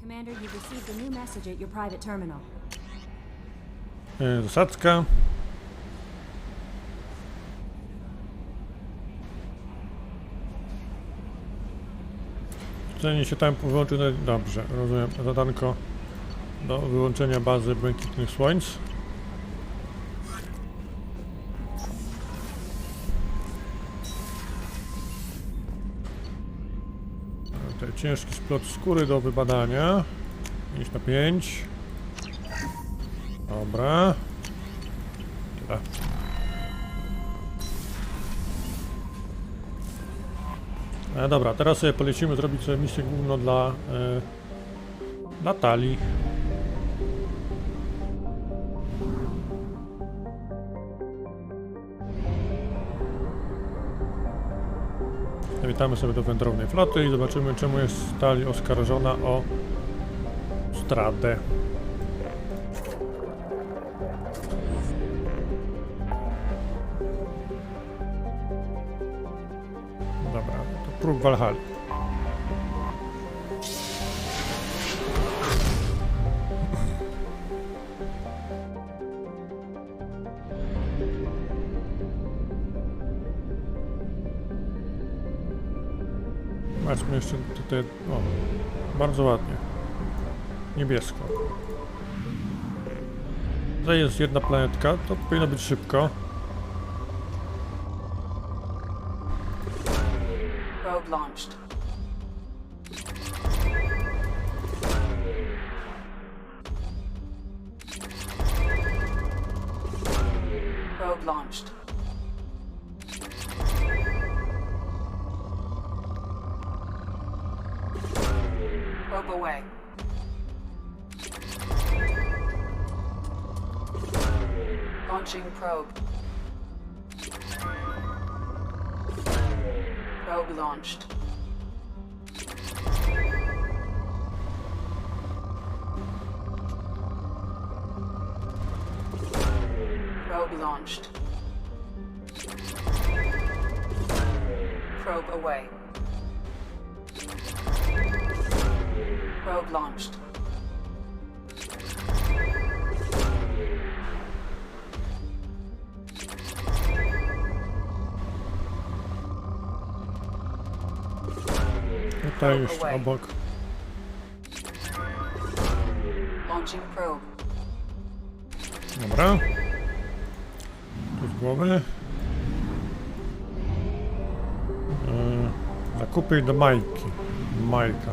Commander, you've received a new message at your private terminal. Zasadzka. Cenienie się tam wyłączyć. Dobrze, rozumiem. Zadanko do wyłączenia bazy błękitnych słońc. Tutaj ciężki splot skóry do wybadania. 5 na 5. Dobra. Tyle. Dobra, teraz sobie polecimy zrobić sobie misję główną dla Tali. Zawitamy sobie do wędrownej floty i zobaczymy, czemu jest Tali oskarżona o zdradę. Dobra, to próg Walhali. Zobaczmy jeszcze tutaj, o, bardzo ładnie, niebiesko. Tutaj jest jedna planetka, to powinno być szybko. Probe launched. Probe launched. Probe away. Launching probe. Probe launched. Probe launched. Probe away. Probe launched. Tutaj jeszcze obok. Launching probe. Dobra. Tu z głowy. Zakupy do Majki. Majka.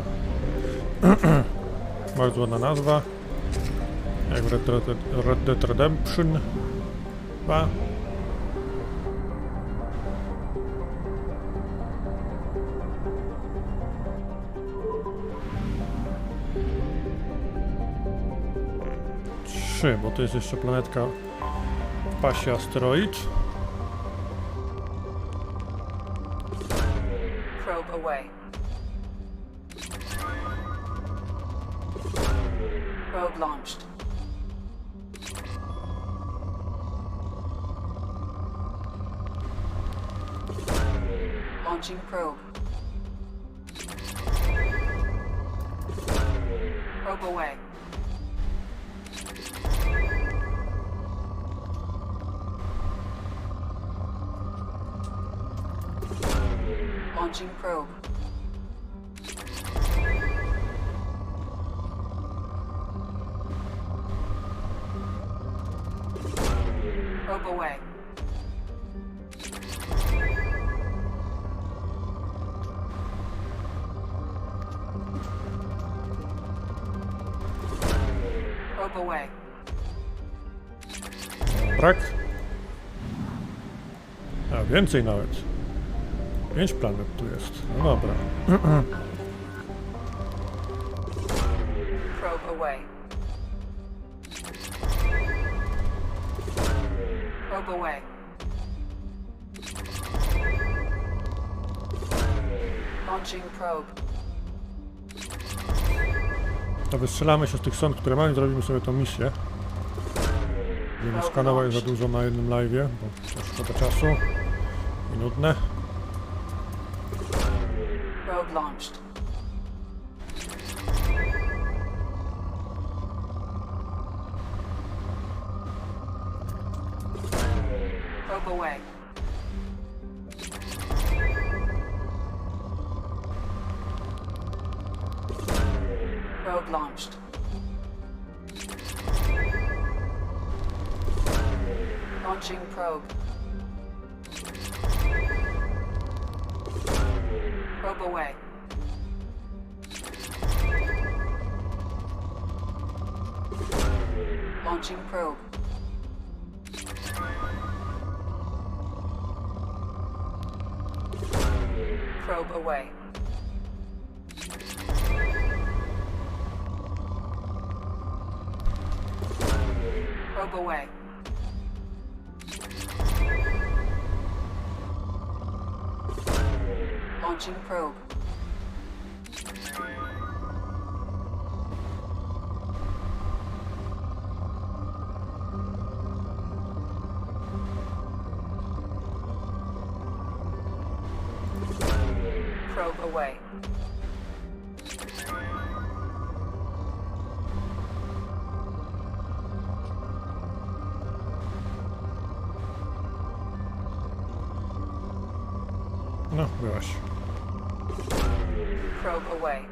Bardzo ładna nazwa. Jak w Red Dead Redemption 2. Bo to jest jeszcze planetka w pasie asteroid. Probe away. Probe launched. Launching probe. Probe away. Launching probe. Probe away. Probe away. Brak. A więcej nawet. 5 planet tu jest. No dobra. Probe away. Probe away. Launching probe. To wystrzelamy się z tych sąd, które mamy, zrobimy sobie tą misję. Nie skanować za dużo na jednym live'ie, bo to szkoda czasu i nudne. Probe launched. Probe away. Probe launched. Launching probe. Probe away. Launching probe. Probe away. Probe away. Launching probe. Probe away. No, byłaś. Probe away.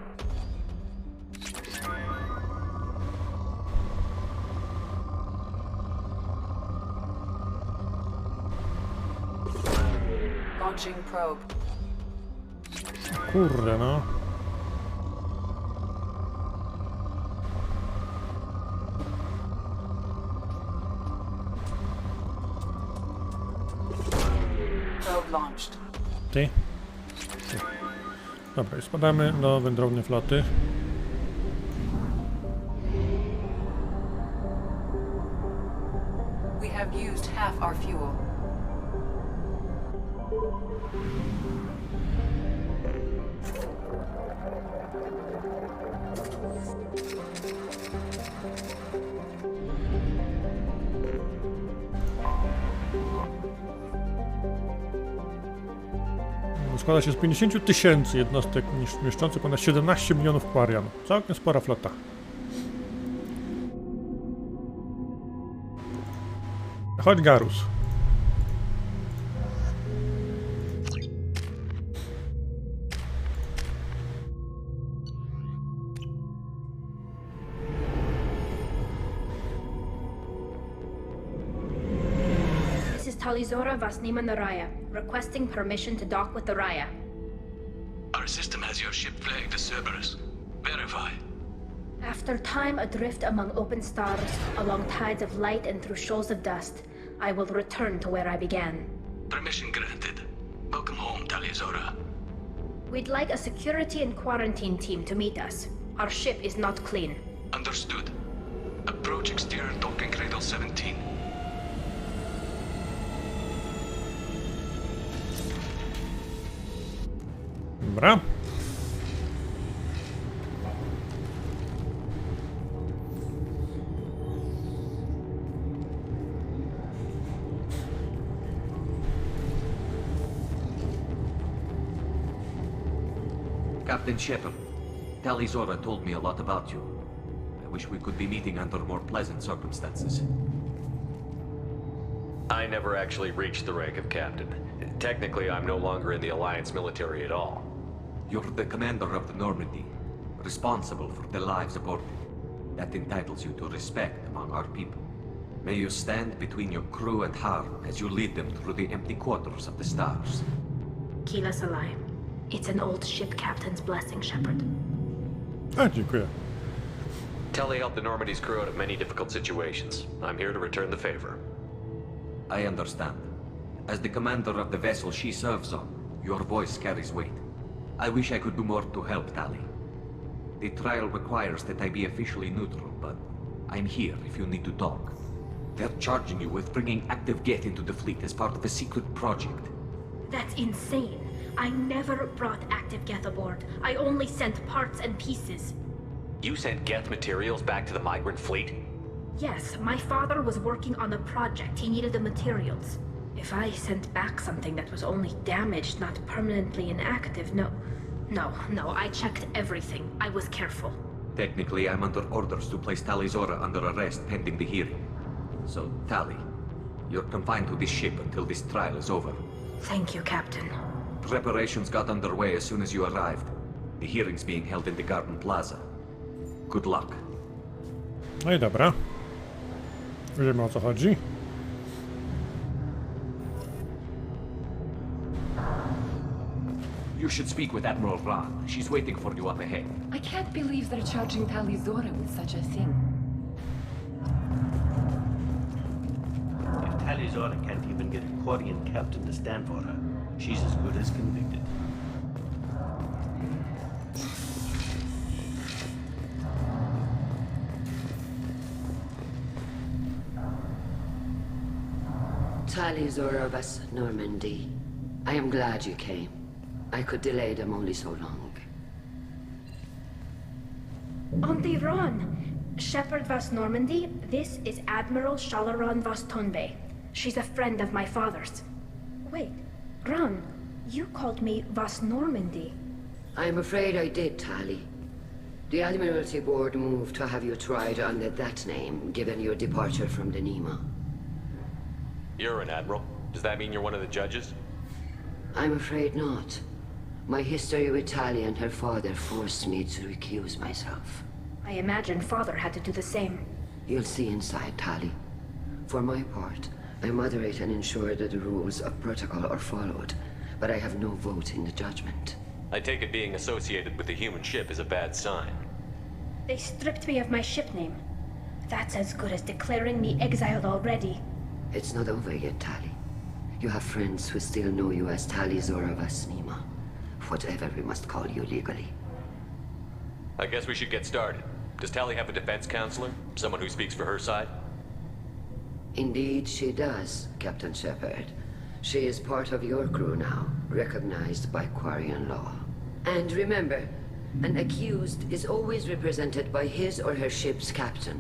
Launching probe. Kurde, no. Probe launched. Ty. Dobra, i spadamy do wędrownej floty. We have used half our fuel. Składa się z 50 000 jednostek mieszczących ponad 17 milionów kwarian. Całkiem spora flota. Chodź, Garus. This is Tali Vasnima Naraya, requesting permission to dock with the Raya. Our system has your ship flagged as Cerberus. Verify. After time adrift among open stars, along tides of light and through shoals of dust, I will return to where I began. Permission granted. Welcome home, Tali'Zorah. We'd like a security and quarantine team to meet us. Our ship is not clean. Understood. Approach exterior docking cradle 17. Dobra. Captain Shepard, Tali'Zorah told me a lot about you. I wish we could be meeting under more pleasant circumstances. I never actually reached the rank of captain. Technically, I'm no longer in the Alliance military at all. You're the commander of the Normandy, responsible for the lives aborted. That entitles you to respect among our people. May you stand between your crew and harm as you lead them through the empty quarters of the stars. Kila Salai. It's an old ship captain's blessing, Shepard. A, dziękuję. Tali helped the Normandy's crew out of many difficult situations. I'm here to return the favor. I understand. As the commander of the vessel she serves on, your voice carries weight. I wish I could do more to help Tali. The trial requires that I be officially neutral, but I'm here if you need to talk. They're charging you with bringing active Geth into the fleet as part of a secret project. That's insane. I never brought active Geth aboard. I only sent parts and pieces. You sent Geth materials back to the migrant fleet? Yes, my father was working on a project. He needed the materials. If I sent back something that was only damaged, not permanently inactive, no, I checked everything. I was careful. Technically, I'm under orders to place Tali'Zorah under arrest pending the hearing. So, Tali, You're confined to this ship until this trial is over. Thank you, Captain. Preparations got underway as soon as you arrived. The hearing's being held in the Garden Plaza. Good luck. No i dobra. Wiemy, o co chodzi. You should speak with Admiral Ran. She's waiting for you up ahead. I can't believe they're charging Tali with such a thing. If Tali can't even get a Quarian captain to stand for her, she's as good as convicted. Tali of us, Normandy. I am glad you came. I could delay them only so long. Auntie Ron! Shepherd Vas Normandy, this is Admiral Shalaran Vas Tonbe. She's a friend of my father's. Wait, Ron, you called me Vas Normandy. I'm afraid I did, Tali. The Admiralty Board moved to have you tried under that name, given your departure from the Nima. You're an admiral. Does that mean you're one of the judges? I'm afraid not. My history with Tali and her father forced me to recuse myself. I imagine father had to do the same. You'll see inside, Tali. For my part, I moderate and ensure that the rules of protocol are followed, but I have no vote in the judgment. I take it being associated with the human ship is a bad sign. They stripped me of my ship name. That's as good as declaring me exiled already. It's not over yet, Tali. You have friends who still know you as Tali Vas Nima. Whatever we must call you legally. I guess we should get started. Does Tali have a defense counselor? Someone who speaks for her side? Indeed, she does, Captain Shepard. She is part of your crew now, recognized by Quarian law. And remember, an accused is always represented by his or her ship's captain.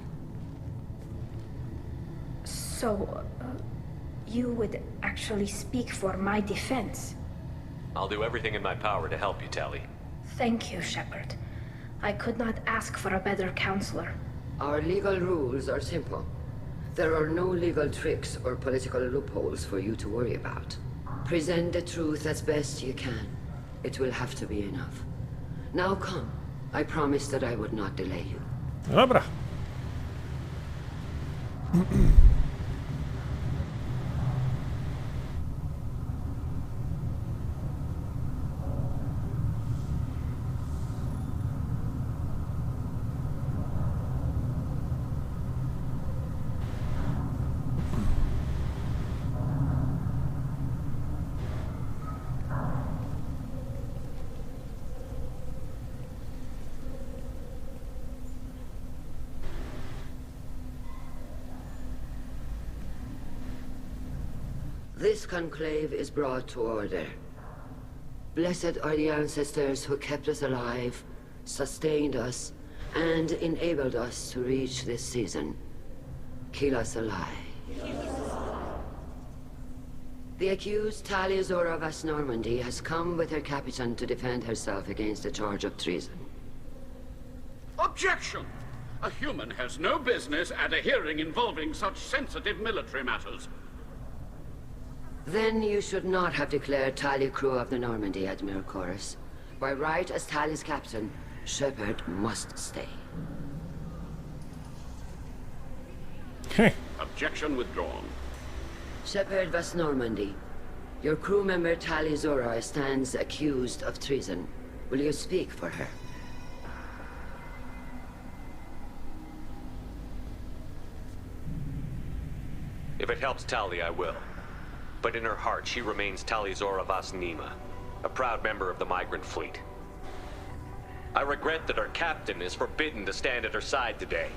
So, you would actually speak for my defense? I'll do everything in my power to help you, Tali. Thank you, Shepard. I could not ask for a better counselor. Our legal rules are simple. There are no legal tricks or political loopholes for you to worry about. Present the truth as best you can. It will have to be enough. Now come. I promised that I would not delay you. Dobra. This conclave is brought to order. Blessed are the ancestors who kept us alive, sustained us, and enabled us to reach this season. Keep us alive. The accused Tali Vas Normandy has come with her captain to defend herself against a charge of treason. Objection! A human has no business at a hearing involving such sensitive military matters. Then you should not have declared Tali crew of the Normandy, Admiral Chorus. By right as Tali's captain, Shepard must stay. Objection withdrawn. Shepard Vas Normandy, your crew member Tali Zora stands accused of treason. Will you speak for her? If it helps Tali, I will. But in her heart, she remains Tali Vas Nima, a proud member of the migrant fleet. I regret that her captain is forbidden to stand at her side today.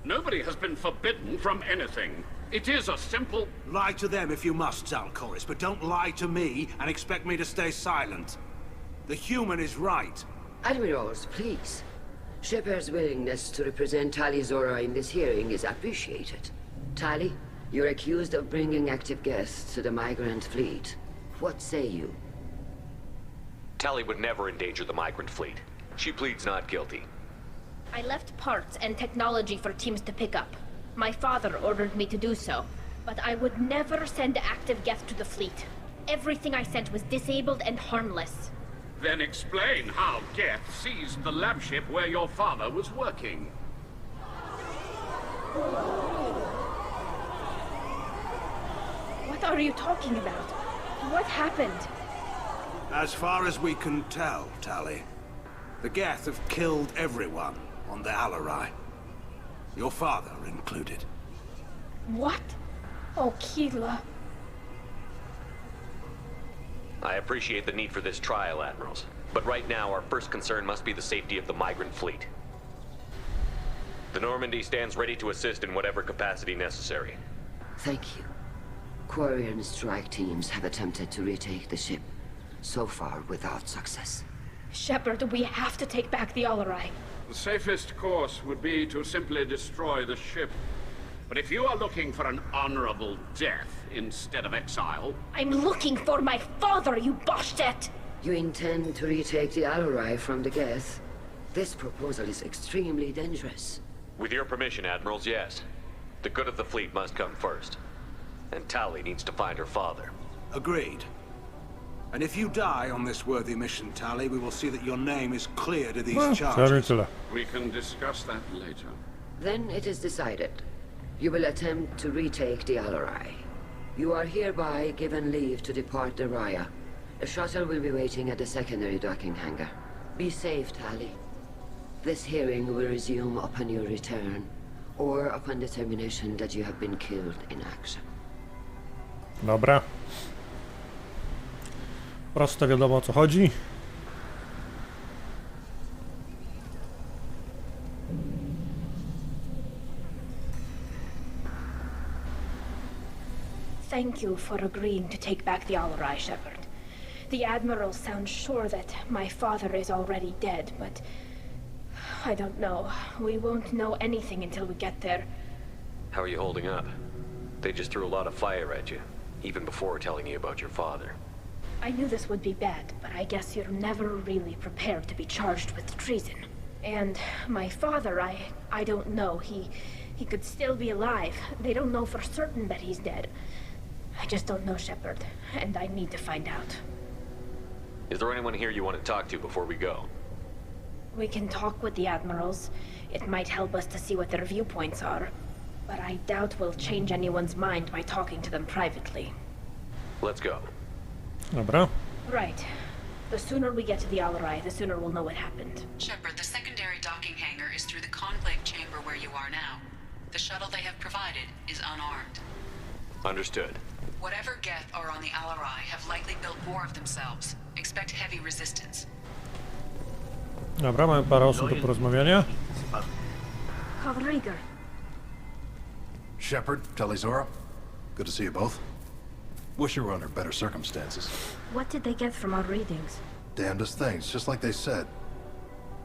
Nobody has been forbidden from anything. It is a simple... Lie to them if you must, Zalcoris, but don't lie to me and expect me to stay silent. The human is right. Admirals, please. Shepard's willingness to represent Tali Zora in this hearing is appreciated. Tali, you're accused of bringing active guests to the migrant fleet. What say you? Tali would never endanger the migrant fleet. She pleads not guilty. I left parts and technology for teams to pick up. My father ordered me to do so, But I would never send active Geth to the fleet. Everything I sent was disabled and harmless. Then explain how Geth seized the lab ship where your father was working. What are you talking about? What happened? As far as we can tell, Tali, the Geth have killed everyone on the Alarai. Your father included. What? Oh, Keela. I appreciate the need for this trial, Admirals. But right now, our first concern must be the safety of the migrant fleet. The Normandy stands ready to assist in whatever capacity necessary. Thank you. Quarian strike teams have attempted to retake the ship, so far without success. Shepard, we have to take back the Alarai. The safest course would be to simply destroy the ship. But if you are looking for an honorable death instead of exile... I'm looking for my father, you Boshtet! You intend to retake the Alarai from the Geth? This proposal is extremely dangerous. With your permission, Admirals, yes. The good of the fleet must come first. And Tali needs to find her father. Agreed. And if you die on this worthy mission, Tali, we will see that your name is cleared of these charges. We can discuss that later. Then it is decided. You will attempt to retake the Alarai. You are hereby given leave to depart the Raya. A shuttle will be waiting at the secondary docking hangar. Be safe, Tali. This hearing will resume upon your return, or upon determination that you have been killed in action. Dobra. Proste, wiadomo o co chodzi. Thank you for agreeing to take back the Alarai, Shepard. The Admiral sounds sure that my father is already dead, but... I don't know. We won't know anything until we get there. How are you holding up? They just threw a lot of fire at you, even before telling you about your father. I knew this would be bad, but I guess you're never really prepared to be charged with treason. And my father, I don't know. He could still be alive. They don't know for certain that he's dead. I just don't know, Shepard, and I need to find out. Is there anyone here you want to talk to before we go? We can talk with the Admirals. It might help us to see what their viewpoints are. But I doubt we'll change anyone's mind by talking to them privately. Let's go. Dobra. Right. The sooner we get to the Alarai, the sooner we'll know what happened. Shepard, the secondary docking hangar is through the conclave chamber where you are now. The shuttle they have provided is unarmed. Understood. Whatever Geth are on the Alarai have likely built more of themselves. Expect heavy resistance. Dobra, mamy parę osób do porozmawiania. Kalrieger. Shepard, Telizora, good to see you both. Wish you were under better circumstances. What did they get from our readings? Damnedest things, just like they said.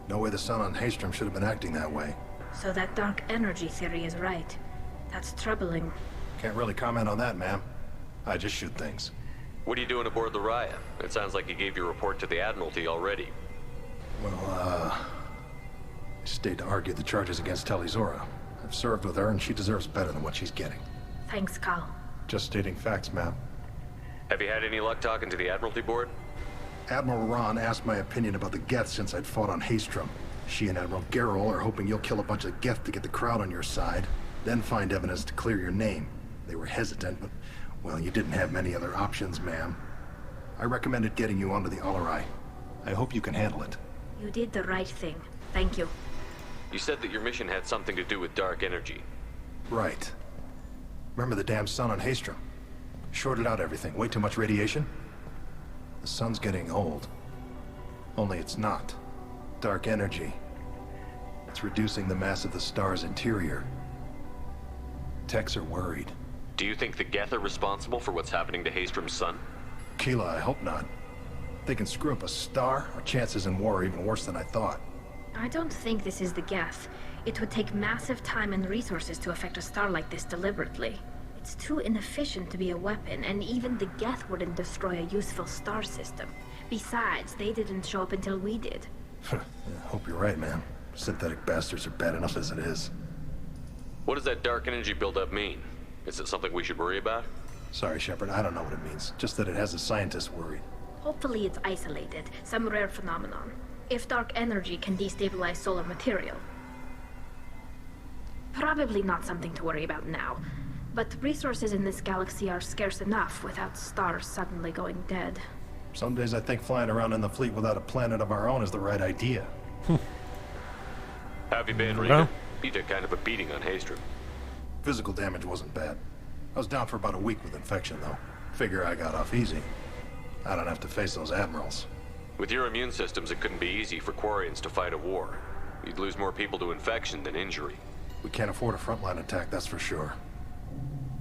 No way the sun on Haystrom should have been acting that way. So that dark energy theory is right. That's troubling. Can't really comment on that, ma'am. I just shoot things. What are you doing aboard the Raya? It sounds like you gave your report to the Admiralty already. Well, I stayed to argue the charges against Telizora. I've served with her, and she deserves better than what she's getting. Thanks, Cal. Just stating facts, ma'am. Have you had any luck talking to the Admiralty board? Admiral Ron asked my opinion about the Geth since I'd fought on Haystrom. She and Admiral Garrel are hoping you'll kill a bunch of Geth to get the crowd on your side, then find evidence to clear your name. They were hesitant, but, well, you didn't have many other options, ma'am. I recommended getting you onto the Alarai. I hope you can handle it. You did the right thing. Thank you. You said that your mission had something to do with dark energy. Right. Remember the damn sun on Haystrom? Shorted out everything. Way too much radiation? The sun's getting old. Only it's not. Dark energy. It's reducing the mass of the star's interior. Techs are worried. Do you think the Geth are responsible for what's happening to Haystrom's sun? Keela, I hope not. If they can screw up a star, our chances in war are even worse than I thought. I don't think this is the Geth. It would take massive time and resources to affect a star like this deliberately. It's too inefficient to be a weapon, and even the Geth wouldn't destroy a useful star system. Besides, they didn't show up until we did. I hope you're right, man. Synthetic bastards are bad enough as it is. What does that dark energy buildup mean? Is it something we should worry about? Sorry, Shepard, I don't know what it means. Just that it has the scientists worried. Hopefully it's isolated, some rare phenomenon. If dark energy can destabilize solar material. Probably not something to worry about now. But resources in this galaxy are scarce enough without stars suddenly going dead. Some days I think flying around in the fleet without a planet of our own is the right idea. Have you been, Regan? You took kind of a beating on Haystrom. Physical damage wasn't bad. I was down for about a week with infection, though. Figure I got off easy. I don't have to face those admirals. With your immune systems, it couldn't be easy for Quarians to fight a war. You'd lose more people to infection than injury. We can't afford a frontline attack, that's for sure.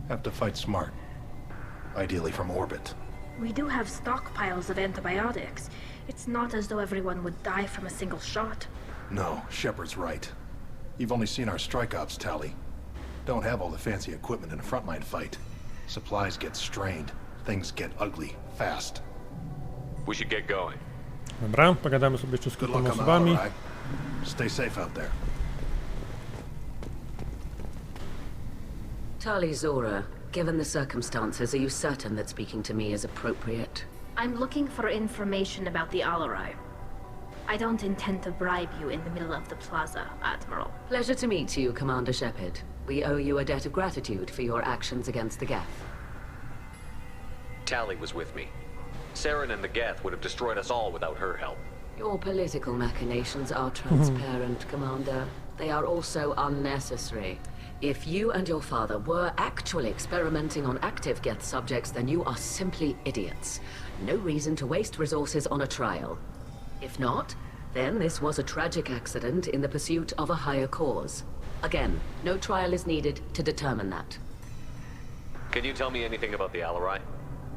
Have to fight smart. Ideally from orbit. We do have stockpiles of antibiotics. It's not as though everyone would die from a single shot. No, Shepard's right. You've only seen our strike ops, Tali. Don't have all the fancy equipment in a frontline fight. Supplies get strained. Things get ugly, fast. We should get going. Dobra, pogadamy sobie jeszcze z Good kilkoma luck on the osobami. Alright. Stay safe out there. Tali Zora, given the circumstances, are you certain that speaking to me is appropriate? I'm looking for information about the Alarai. I don't intend to bribe you in the middle of the plaza, Admiral. Pleasure to meet you, Commander Shepard. We owe you a debt of gratitude for your actions against the Geth. Tali was with me. Saren and the Geth would have destroyed us all without her help. Your political machinations are transparent, Commander. They are also unnecessary. If you and your father were actually experimenting on active Geth subjects, then you are simply idiots. No reason to waste resources on a trial. If not, then this was a tragic accident in the pursuit of a higher cause. Again, no trial is needed to determine that. Can you tell me anything about the Alarai?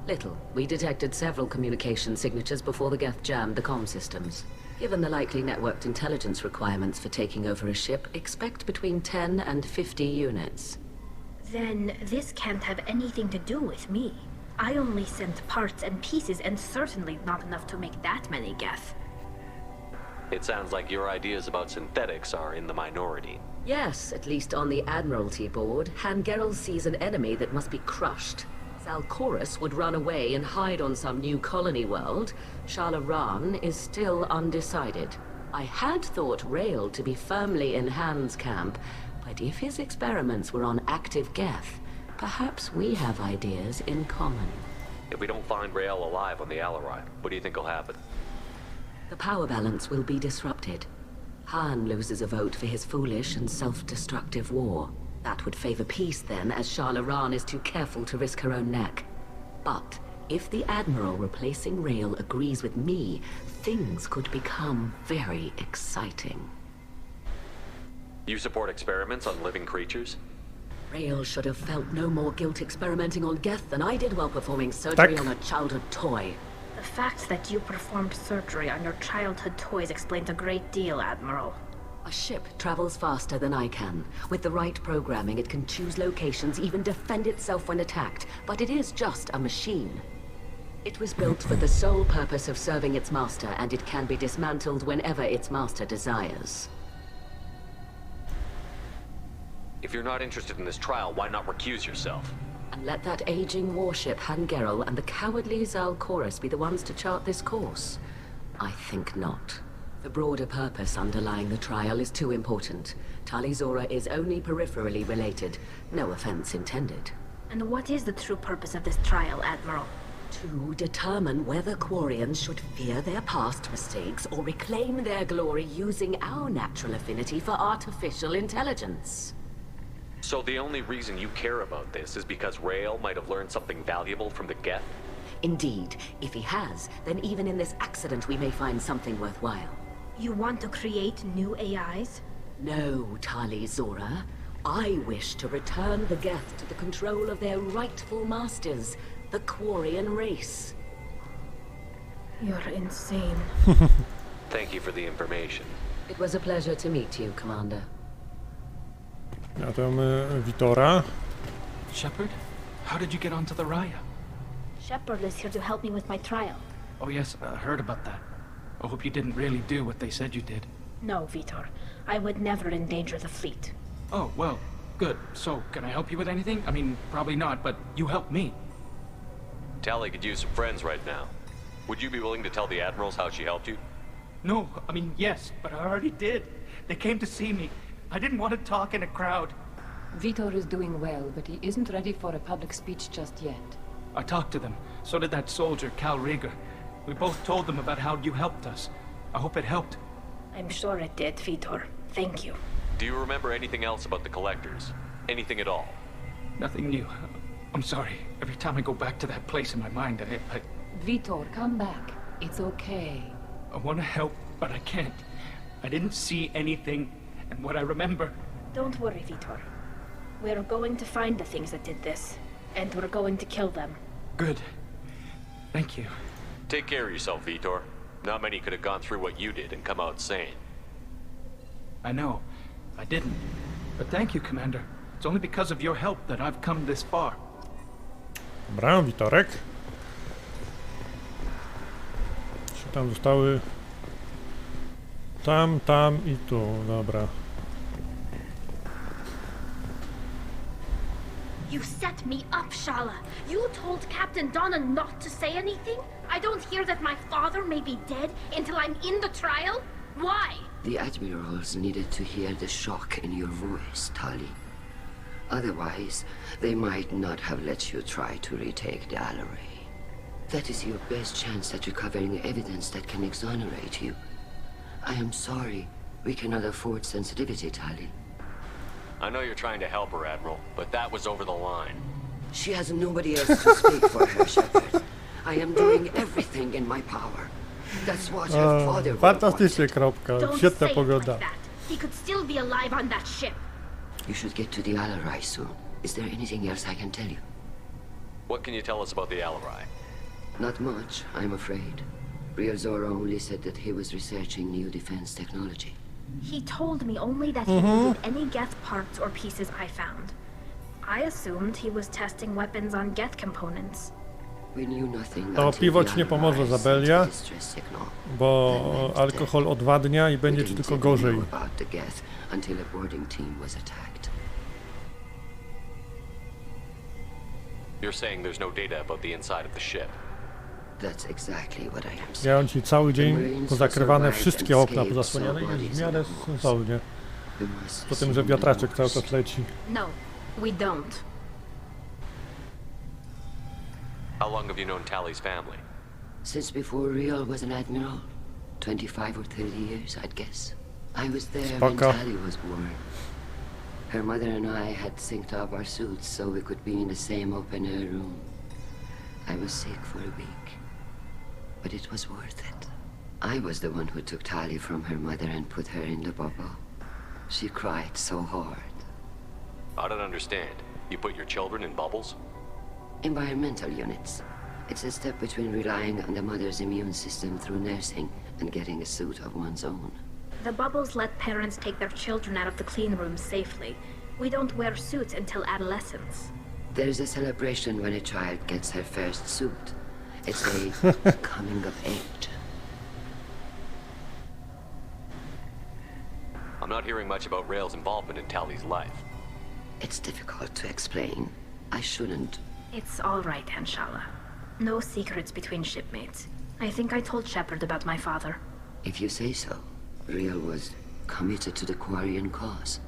Little. We detected several communication signatures before the Geth jammed the comm systems. Given the likely networked intelligence requirements for taking over a ship, expect between 10 and 50 units. Then this can't have anything to do with me. I only sent parts and pieces, and certainly not enough to make that many Geth. It sounds like your ideas about synthetics are in the minority. Yes, at least on the Admiralty board, Han Gerrel sees an enemy that must be crushed. Zalcorus would run away and hide on some new colony world. Shalaran is still undecided. I had thought Rael to be firmly in Han's camp, but if his experiments were on active Geth, perhaps we have ideas in common. If we don't find Rael alive on the Alarai, what do you think will happen? The power balance will be disrupted. Han loses a vote for his foolish and self-destructive war. That would favor peace then, as Shalaran is too careful to risk her own neck. But if the Admiral replacing Rael agrees with me, things could become very exciting. You support experiments on living creatures? Rael should have felt no more guilt experimenting on Geth than I did while performing surgery on a childhood toy. The fact that you performed surgery on your childhood toys explains a great deal, Admiral. A ship travels faster than I can. With the right programming, it can choose locations, even defend itself when attacked. But it is just a machine. It was built for the sole purpose of serving its master, and it can be dismantled whenever its master desires. If you're not interested in this trial, why not recuse yourself? And let that aging warship Han Gerrel and the cowardly Zalcorus be the ones to chart this course? I think not. The broader purpose underlying the trial is too important. Tali Zora is only peripherally related. No offense intended. And what is the true purpose of this trial, Admiral? To determine whether Quarians should fear their past mistakes or reclaim their glory using our natural affinity for artificial intelligence. So the only reason you care about this is because Rael might have learned something valuable from the Geth? Indeed. If he has, then even in this accident we may find something worthwhile. You want to create new AIs? No, Tali Zora. I wish to return the Geth to the control of their rightful masters, the Quarian race. You're insane. Thank you for the information. It was a pleasure to meet you, Commander. Ja to mamy Vitora. Shepard? How did you get onto the Raya? Shepard is here to help me with my trial. Oh yes, I heard about that. I hope you didn't really do what they said you did. No, Vitor. I would never endanger the fleet. Oh, well, Good. So, can I help you with anything? I mean, probably not, but you helped me. Tali could use some friends right now. Would you be willing to tell the admirals how she helped you? No, I mean, yes, but I already did. They came to see me. I didn't want to talk in a crowd. Vitor is doing well, but he isn't ready for a public speech just yet. I talked to them. So did that soldier, Cal Rieger. We both told them about how you helped us. I hope it helped. I'm sure it did, Vitor. Thank you. Do you remember anything else about the collectors? Anything at all? Nothing new. I'm sorry. Every time I go back to that place in my mind, I Vitor, come back. It's okay. I want to help, but I can't. I didn't see anything, and what I remember... Don't worry, Vitor. We're going to find the things that did this, and we're going to kill them. Good. Thank you. Take care of yourself, Vitor. Not many could have gone through what you did and come out sane. I know. I didn't. But thank you, Commander. It's only because of your help that I've come this far. Dobra, Witorek. Czy tam zostały... Tam i tu. Dobra. You set me up, Shala. You told Captain Donna not to say anything? I don't hear that my father may be dead until I'm in the trial? Why? The admirals needed to hear the shock in your voice, Tali. Otherwise, they might not have let you try to retake the Alaray. That is your best chance at recovering evidence that can exonerate you. I am sorry. We cannot afford sensitivity, Tali. I know you're trying to help her, Admiral, but that was over the line. She has nobody else to speak for her, Shepard. I am doing everything in my power. That's what her father fantastycznie, kropka. Świetna pogoda. Like that. He could still be alive on that ship. You should get to the Alaray soon. Is there anything else I can tell you? What can you tell us about the Alaray? Not much, I'm afraid. Real Zora only said that he was researching new defense technology. He told me only that he needed any Geth parts or pieces I found. I assumed he was testing weapons on Geth components. We knew nothing. To piwo ci nie pomoże, Zabelia, bo alkohol odwadnia i będzie ci tylko gorzej. Until a boarding team was attacked. You're saying there's no data about the inside of the ship. That's exactly what I am saying. Ja on ci cały dzień pozakrywane wszystkie okna pozasłaniane i jest w miarę sensownie. Po tym, że wiatraczek cały czas leci. No, we don't. How long have you known Tali's family? Since before Real was an admiral. 25 or 30 years, I'd guess. I was there when Tali was born. Her mother and I had synced up our suits so we could be in the same open-air room. I was sick for a week, but it was worth it. I was the one who took Tali from her mother and put her in the bubble. She cried so hard. I don't understand. You put your children in bubbles? Environmental units. It's a step between relying on the mother's immune system through nursing and getting a suit of one's own. The bubbles let parents take their children out of the clean rooms safely. We don't wear suits until adolescence. There's a celebration when a child gets her first suit. It's a coming of age. I'm not hearing much about Rail's involvement in Tali's life. It's difficult to explain. I shouldn't. It's all right, Anshala. No secrets between shipmates. I think I told Shepard about my father. If you say so. Real was committed to the Quarian cause.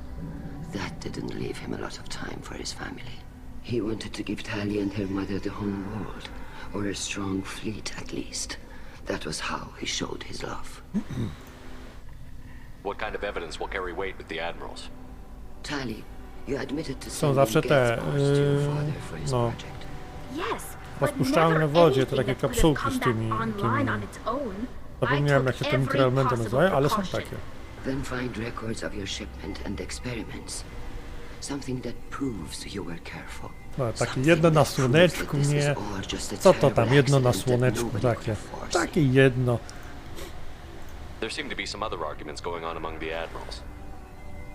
That didn't leave him a lot of time for his family. He wanted to give Tali and her mother the home world, or a strong fleet at least. That was how he showed his love. What kind of evidence will carry weight with the admirals? Tali, you admitted to Są zawsze te, no, rozpuszczalne w wodzie, te takie kapsułki z tymi zapomniałem, jak się te mikroelementy nazywają, ale są takie. Then find records of your shipment and experiments. Something that proves you were careful. No, takie jedno na słoneczku, nie. Co to tam jedno na słoneczku takie? Takie jedno. There seem to be some other arguments going on among the admirals.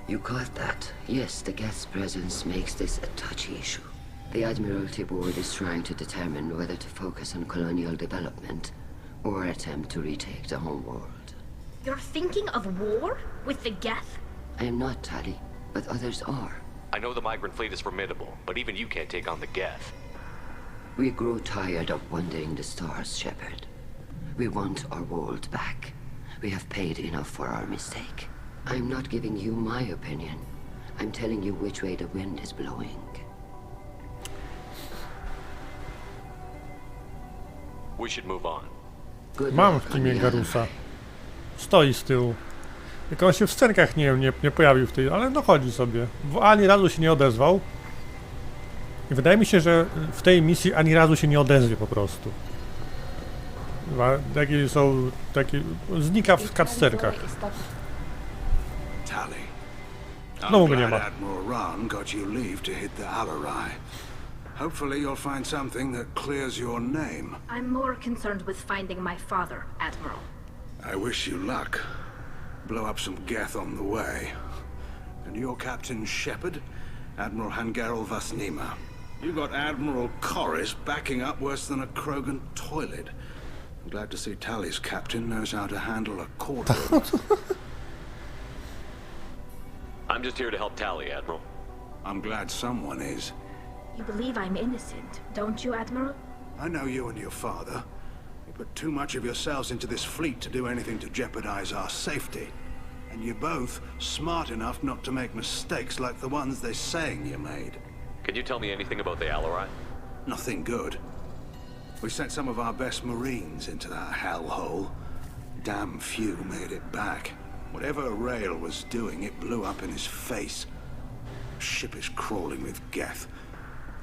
You caught that. Yes, the Geth's presence makes this a touchy issue. The Admiralty Board is trying to determine whether to focus on colonial development or attempt to retake the home world. You're thinking of war with the Geth? I am not, Tali, but others are. I know the migrant fleet is formidable, but even you can't take on the Geth. We grow tired of wandering the stars, Shepard. We want our world back. We have paid enough for our mistake. I'm not giving you my opinion. I'm telling you which way the wind is blowing. We should move on. Mam w teamie Garusa. Stoi z tyłu. Tylko on się w scenkach nie pojawił w tej, ale no chodzi sobie. Ani razu się nie odezwał. I wydaje mi się, że w tej misji ani razu się nie odezwie po prostu. Takie są, znika w cutscenkach. Tali. No go nie ma. Admiral Ron got you leave to hit the Alarai. Hopefully you'll find something that clears your name. I'm more concerned with finding my father, Admiral. I wish you luck. Blow up some Geth on the way. And your Captain Shepard? Admiral Hangarel Vasnima. You got Admiral Corris backing up worse than a Krogan toilet. I'm glad to see Tali's captain knows how to handle a courtroom. I'm just here to help Tali, Admiral. I'm glad someone is. You believe I'm innocent, don't you, Admiral? I know you and your father. You put too much of yourselves into this fleet to do anything to jeopardize our safety. And you're both smart enough not to make mistakes like the ones they're saying you made. Can you tell me anything about the Alarai? Nothing good. We sent some of our best Marines into that hellhole. Damn few made it back. Whatever Rail was doing, it blew up in his face. The ship is crawling with Geth.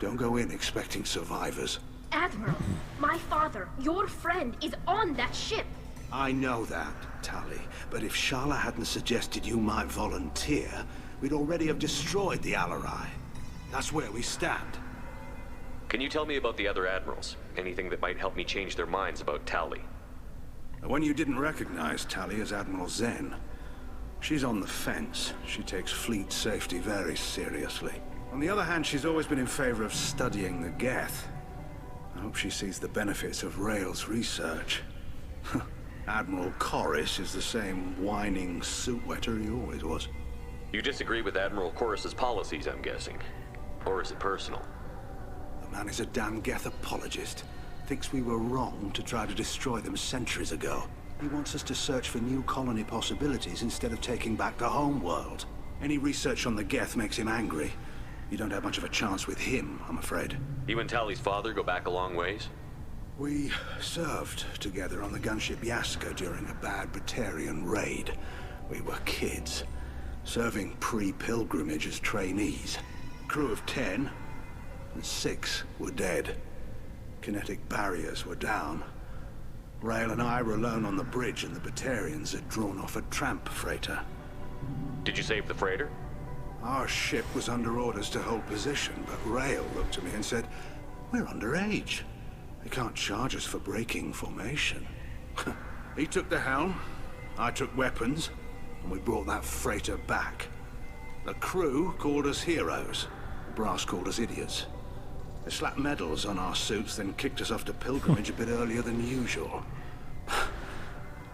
Don't go in expecting survivors. Admiral, my father, your friend, is on that ship. I know that, Tali, but if Shala hadn't suggested you might volunteer, we'd already have destroyed the Alarai. That's where we stand. Can you tell me about the other admirals? Anything that might help me change their minds about Tali? When you didn't recognize Tali as Admiral Zen, she's on the fence. She takes fleet safety very seriously. On the other hand, she's always been in favor of studying the Geth. I hope she sees the benefits of Rail's research. Admiral Corris is the same whining suit wetter he always was. You disagree with Admiral Corris's policies, I'm guessing. Or is it personal? The man is a damn Geth apologist. Thinks we were wrong to try to destroy them centuries ago. He wants us to search for new colony possibilities instead of taking back the home world. Any research on the Geth makes him angry. You don't have much of a chance with him, I'm afraid. You and Tali's father go back a long ways? We served together on the gunship Yaska during a bad Batarian raid. We were kids, serving pre-pilgrimage as trainees. Crew of 10, and 6 were dead. Kinetic barriers were down. Rail and I were alone on the bridge, and the Batarians had drawn off a tramp freighter. Did you save the freighter? Our ship was under orders to hold position, but Rail looked at me and said, "We're underage. They can't charge us for breaking formation." He took the helm, I took weapons, and we brought that freighter back. The crew called us heroes. The brass called us idiots. They slapped medals on our suits, then kicked us off to pilgrimage a bit earlier than usual.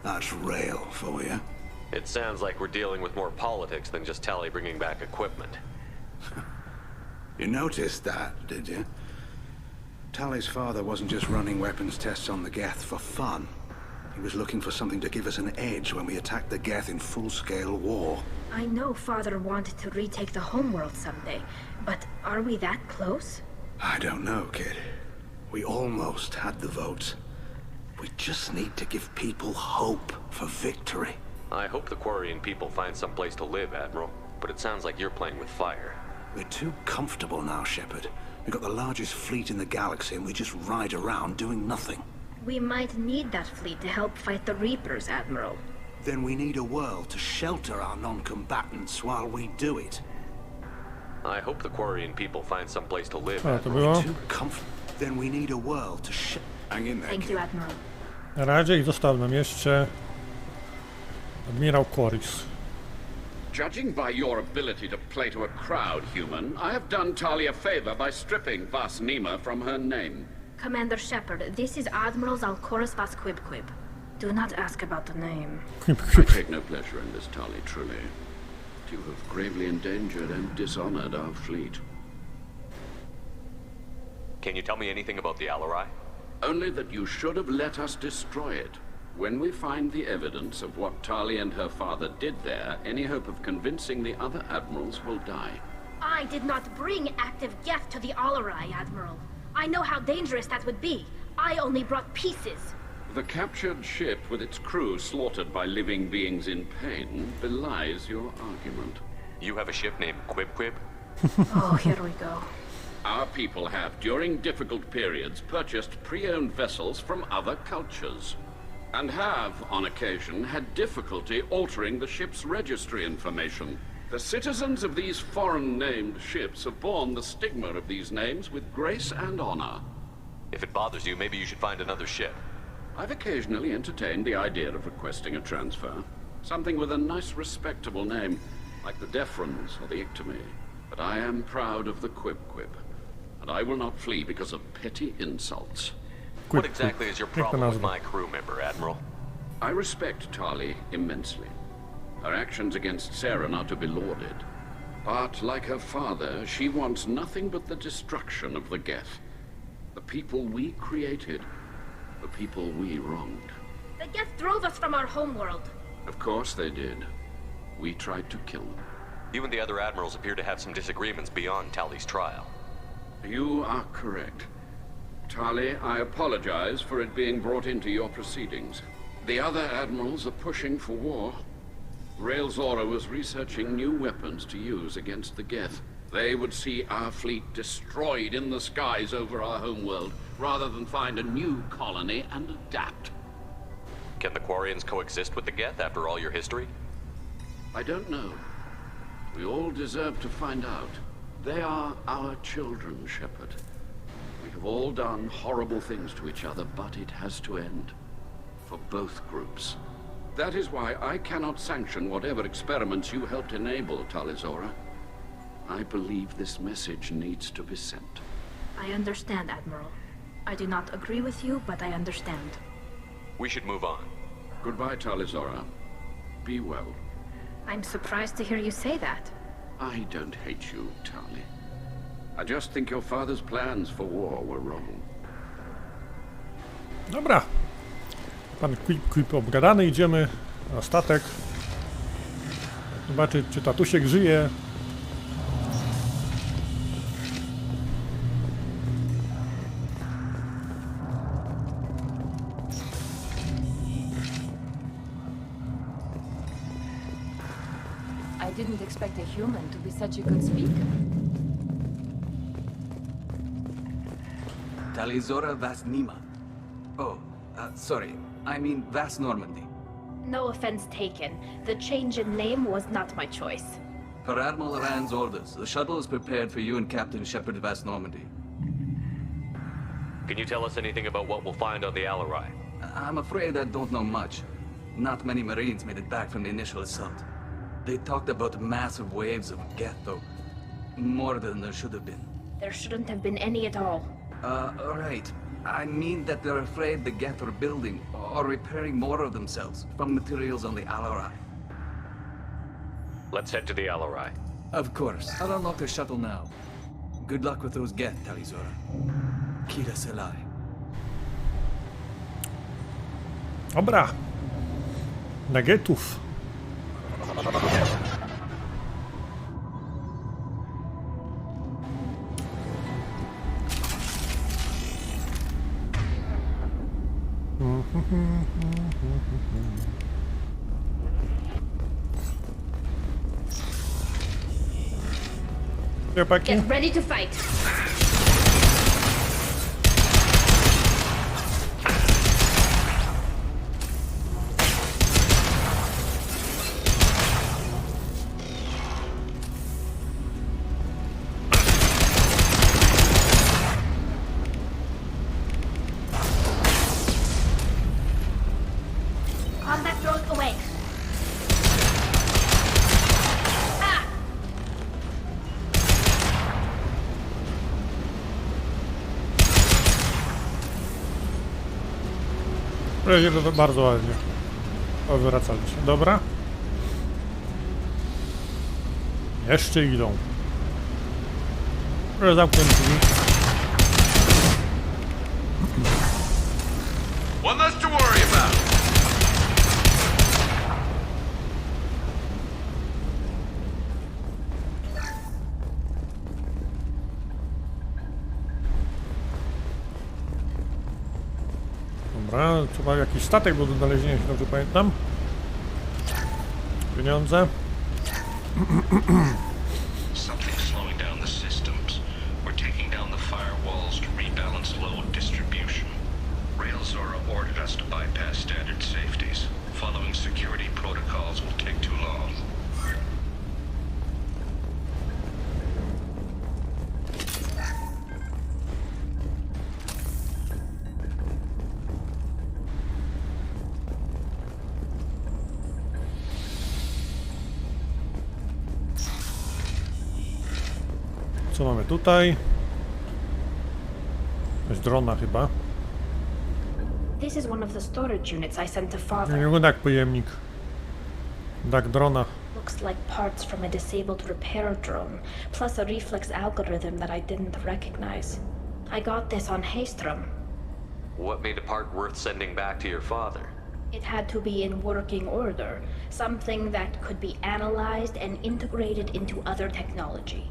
That's Rail for you. It sounds like we're dealing with more politics than just Tali bringing back equipment. You noticed that, did you? Tali's father wasn't just running weapons tests on the Geth for fun. He was looking for something to give us an edge when we attacked the Geth in full-scale war. I know Father wanted to retake the homeworld someday, but are we that close? I don't know, kid. We almost had the votes. We just need to give people hope for victory. I hope the Quarian people find some place to live, Admiral, but it sounds like you're playing with fire. We're too comfortable now, Shepard. We've got the largest fleet in the galaxy and we just ride around doing nothing. We might need that fleet to help fight the Reapers, Admiral. Then we need a world to shelter our non-combatants while we do it. I hope the Quarian people find some place to live. Then we need a world to hang in there. Thank you, Admiral. Na razie i został nam jeszcze Admirał Corris. Judging by your ability to play to a crowd, human, I have done Tali a favor by stripping Vasnima from her name. Commander Shepard, this is Admiral Zalkoris Vasquibquib. Do not ask about the name. I take no pleasure in this, Tali, truly. You have gravely endangered and dishonored our fleet. Can you tell me anything about the Alarai? Only that you should have let us destroy it. When we find the evidence of what Tali and her father did there, any hope of convincing the other admirals will die. I did not bring active Geth to the Alarai, Admiral. I know how dangerous that would be. I only brought pieces. The captured ship with its crew slaughtered by living beings in pain belies your argument. You have a ship named Quib Quib? Oh, here we go. Our people have, during difficult periods, purchased pre-owned vessels from other cultures. And have, on occasion, had difficulty altering the ship's registry information. The citizens of these foreign-named ships have borne the stigma of these names with grace and honor. If it bothers you, maybe you should find another ship. I've occasionally entertained the idea of requesting a transfer. Something with a nice, respectable name, like the Defrons or the Ictomy. But I am proud of the Quib Quib. And I will not flee because of petty insults. What exactly is your problem with my crew member, Admiral? I respect Tali immensely. Her actions against Saren are to be lauded. But, like her father, she wants nothing but the destruction of the Geth. The people we created. The people we wronged. The Geth drove us from our homeworld. Of course they did. We tried to kill them. You and the other admirals appear to have some disagreements beyond Tali's trial. You are correct. Tali, I apologize for it being brought into your proceedings. The other admirals are pushing for war. Rael Zora was researching new weapons to use against the Geth. They would see our fleet destroyed in the skies over our homeworld, rather than find a new colony and adapt. Can the Quarians coexist with the Geth after all your history? I don't know. We all deserve to find out. They are our children, Shepard. We have all done horrible things to each other, but it has to end. For both groups. That is why I cannot sanction whatever experiments you helped enable, Tali Zora. I believe this message needs to be sent. I understand, Admiral. I do not agree with you, but I understand. We should move on. Goodbye, Tali Zora. Be well. I'm surprised to hear you say that. I don't hate you, Tali. I just think your father's plans for war were wrong. Dobra. Pan Quib obgadany, idziemy na statek. Zobaczyć, czy tatusiek żyje. I didn't expect a human to be such a good speaker. Tali Zora Vas Nima. Oh, sorry. I mean Vas Normandy. No offense taken. The change in name was not my choice. Per Admiral Rand's orders, the shuttle is prepared for you and Captain Shepard Vas Normandy. Can you tell us anything about what we'll find on the Alarai? I'm afraid I don't know much. Not many Marines made it back from the initial assault. They talked about massive waves of Geth, though. More than there should have been. There shouldn't have been any at all. Right. I mean that they're afraid the Geth are building or repairing more of themselves from materials on the Alarai. Let's head to the Alarai. Of course. I'll unlock the shuttle now. Good luck with those Geth, Tali Zora. Kira Selai. Dobra. Nuggetów. Get ready to fight. Combat drone away. Bardzo ładnie. Wracali się. Dobra. Jeszcze idą. Proszę zamknąć drzwi. One less to worry about. Dobra, trzeba jakiś statek był do znalezienia, jeśli dobrze pamiętam. Pieniądze. Something's slowing down the systems. We're taking down the firewalls to rebalance load distribution. Rail Zora ordered us to bypass standard safeties. Following security protocols will take too long. Co mamy tutaj? Jakaś drona chyba. This is one of the storage units I sent to Nie Father. wygląda jak pojemnik. Tak, drona. Looks like parts from a disabled repair drone, plus a reflex algorithm that I didn't recognize. I got this on Haystrom. What made a part worth sending back to your father? It had to be in working order, something that could be analyzed and integrated into other technology.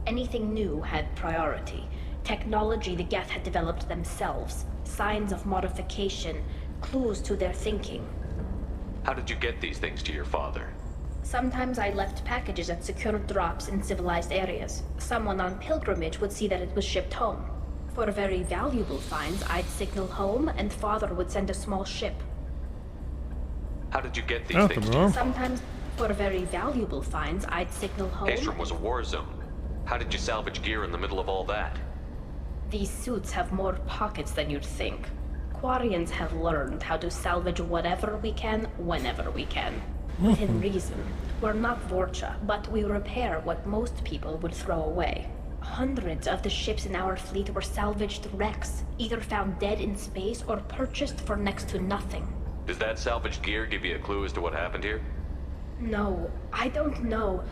Anything new had priority. Technology the Geth had developed themselves, signs of modification, clues to their thinking. How did you get these things to your father? Sometimes I left packages at secure drops in civilized areas. Someone on pilgrimage would see that it was shipped home. For very valuable finds, I'd signal home and Father would send a small ship. How did you get these things to your father? Sometimes, for very valuable finds, I'd signal home. Haystrom was a war zone. How did you salvage gear in the middle of all that? These suits have more pockets than you'd think. Quarians have learned how to salvage whatever we can, whenever we can. Within reason. We're not Vorcha, but we repair what most people would throw away. Hundreds of the ships in our fleet were salvaged wrecks, either found dead in space or purchased for next to nothing. Does that salvaged gear give you a clue as to what happened here? No, I don't know.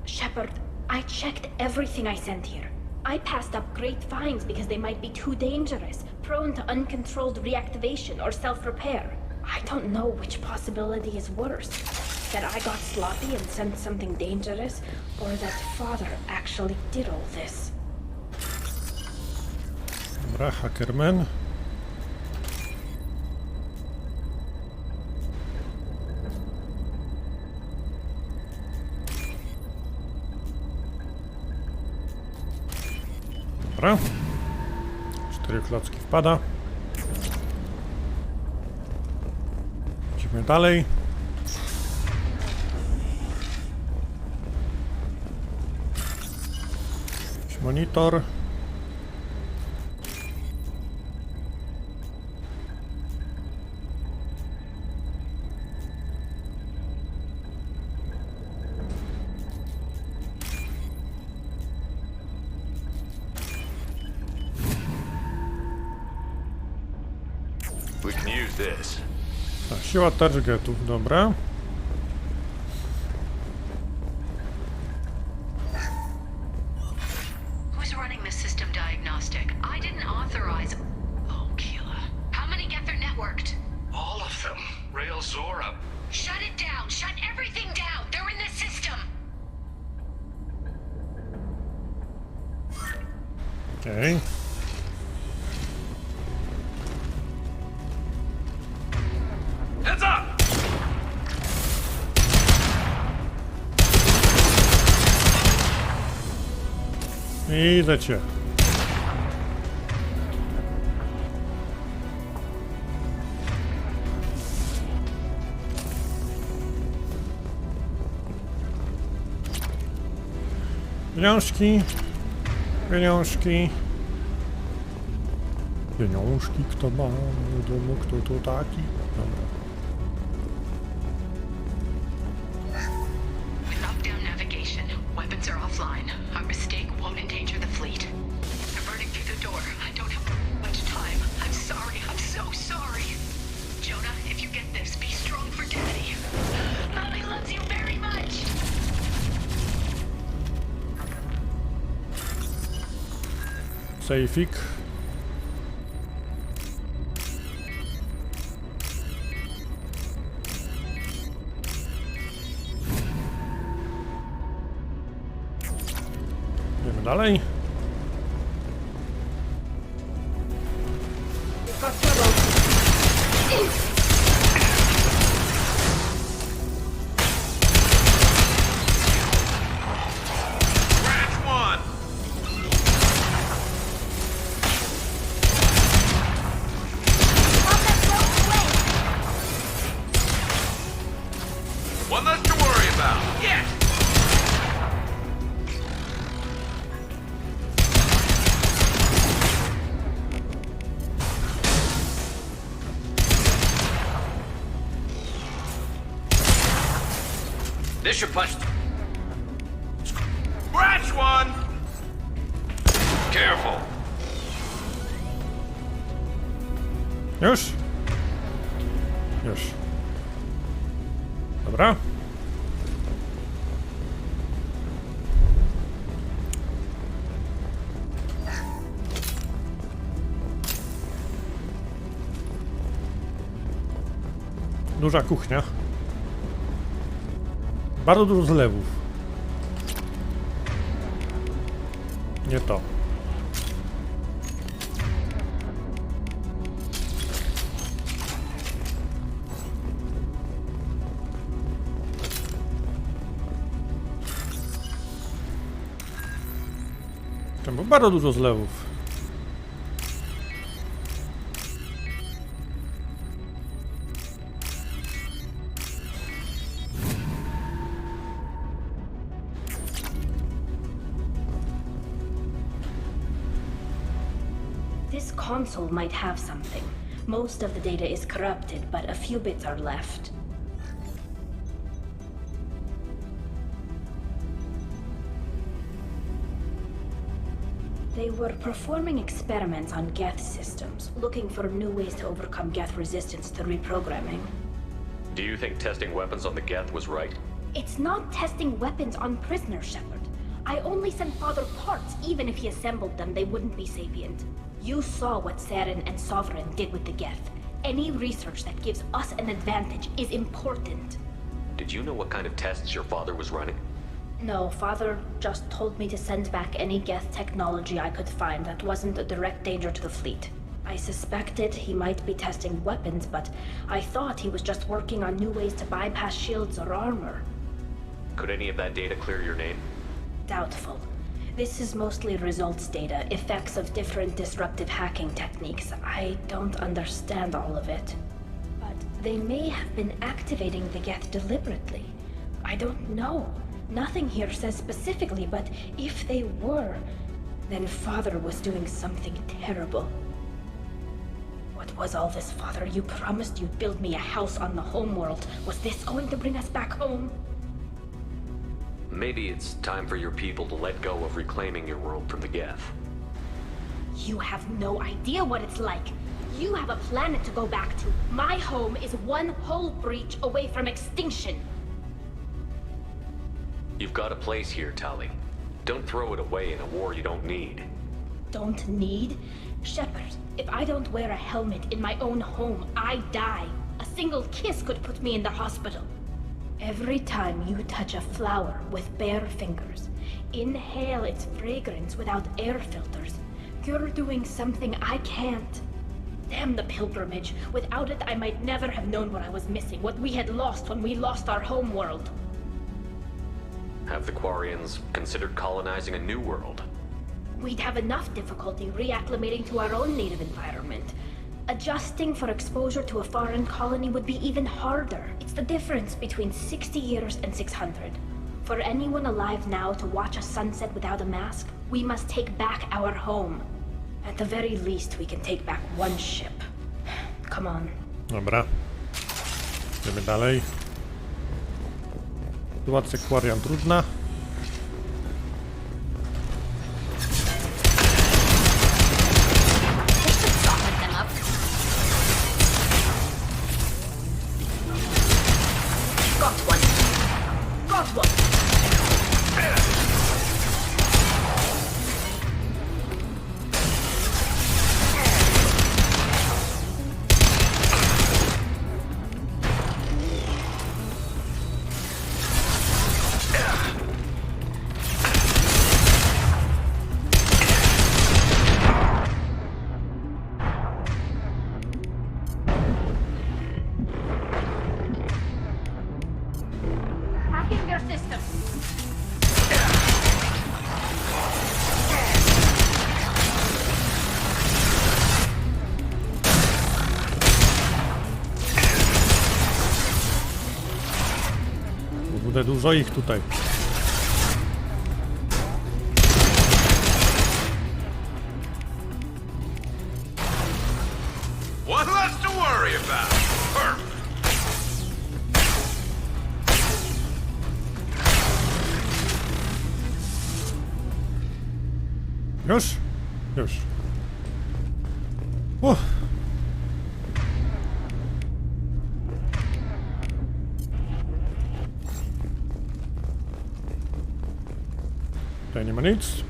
Shepard, I checked everything I sent here. I passed up great finds because they might be too dangerous, prone to uncontrolled reactivation or self-repair. I don't know which possibility is worse. That I got sloppy and sent something dangerous, or that Father actually did all this. Dobra, Hackerman. Dobra. 4 klocki wpada. Idziemy dalej. Jakiś monitor. We can use this. Tak, siła targetów, dobra. Who's running the system diagnostic? I didn't authorize. Oh, Keela. How many get their networked? All of them. Rail Zora. Shut it down. Shut everything down. They're in the system. Okej. Heads up! Idę cię. Pieniążki. Pieniążki. Pieniążki, kto ma w domu, kto to taki? Dobra. We locked down navigation. Weapons are offline. Our mistake won't endanger the fleet. They're burning through the door. I don't have much time. I'm sorry. I'm so sorry. Jonah, if you get this, be strong for Daddy. Mommy loves you very much. Sejfik. Idziemy dalej. One less to worry about. Yes! This should punch. Scratch one! Careful. Już? Już. Dobra. Duża kuchnia. Bardzo dużo zlewów. Nie to. Czemu? Bardzo dużo zlewów. This console might have something. Most of the data is corrupted, but a few bits are left. They were performing experiments on Geth systems, looking for new ways to overcome Geth resistance to reprogramming. Do you think testing weapons on the Geth was right? It's not testing weapons on prisoners, Shepard. I only sent Father parts. Even if he assembled them, they wouldn't be sapient. You saw what Saren and Sovereign did with the Geth. Any research that gives us an advantage is important. Did you know what kind of tests your father was running? No, Father just told me to send back any Geth technology I could find that wasn't a direct danger to the fleet. I suspected he might be testing weapons, but I thought he was just working on new ways to bypass shields or armor. Could any of that data clear your name? Doubtful. This is mostly results data, effects of different disruptive hacking techniques. I don't understand all of it. But they may have been activating the Geth deliberately. I don't know. Nothing here says specifically, but if they were, then Father was doing something terrible. What was all this, Father? You promised you'd build me a house on the homeworld. Was this going to bring us back home? Maybe it's time for your people to let go of reclaiming your world from the Geth. You have no idea what it's like. You have a planet to go back to. My home is one hull breach away from extinction. You've got a place here, Tali. Don't throw it away in a war you don't need. Don't need? Shepard, if I don't wear a helmet in my own home, I die. A single kiss could put me in the hospital. Every time you touch a flower with bare fingers, inhale its fragrance without air filters, you're doing something I can't. Damn the pilgrimage. Without it, I might never have known what I was missing, what we had lost when we lost our home world. Have the Quarians considered colonizing a new world? We'd have enough difficulty reacclimating to our own native environment. Adjusting for exposure to a foreign colony would be even harder. It's the difference between 60 years and 600. For anyone alive now to watch a sunset without a mask, we must take back our home. At the very least, we can take back one ship. Come on. Dobra. Idziemy dalej. Sytuacja Quarian trudna. hacking their system. Kurde, dużo ich tutaj. One less to worry about. Perfect. Już? Już. Tutaj nie ma nic.